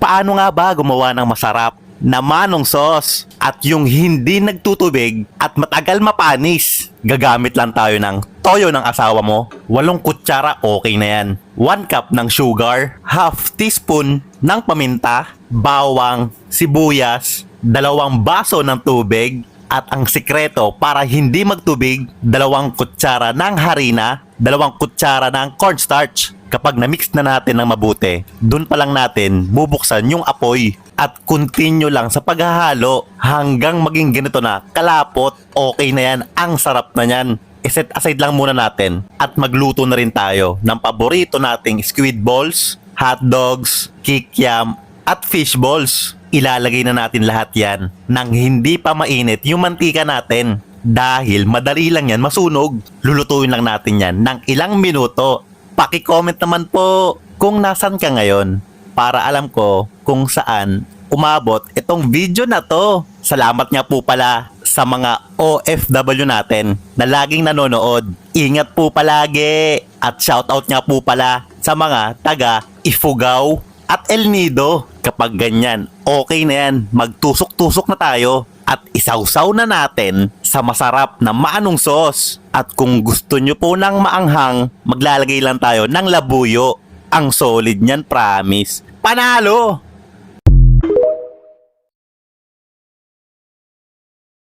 paano nga ba gumawa ng masarap na manong sauce at yung hindi nagtutubig at matagal mapanis? Gagamit lang tayo ng toyo ng asawa mo. 8 kutsara, okay na yan. 1 cup ng sugar, half teaspoon ng paminta, bawang, sibuyas, 2 baso ng tubig, at ang sikreto para hindi magtubig, 2 kutsara ng harina, 2 kutsara ng cornstarch. Kapag na-mix na natin ng mabuti, dun pa lang natin bubuksan yung apoy at continue lang sa paghahalo hanggang maging ganito na kalapot. Okay na yan, ang sarap na yan. I-set aside lang muna natin at magluto na rin tayo ng paborito nating squid balls, hot dogs, kikiam at fish balls. Ilalagay na natin lahat yan nang hindi pa mainit yung mantika natin. Dahil madali lang yan masunog. Lulutuin lang natin yan ng ilang minuto. Paki-comment naman po kung nasan ka ngayon para alam ko kung saan umabot itong video na to. Salamat nga po pala sa mga OFW natin na laging nanonood. Ingat po palagi at shoutout nga po pala sa mga taga Ifugao at El Nido. Kapag ganyan, okay na yan, magtusok-tusok na tayo at isawsaw na natin sa masarap na manong sauce. At kung gusto nyo po ng maanghang, maglalagay lang tayo ng labuyo. Ang solid niyan, promise. Panalo!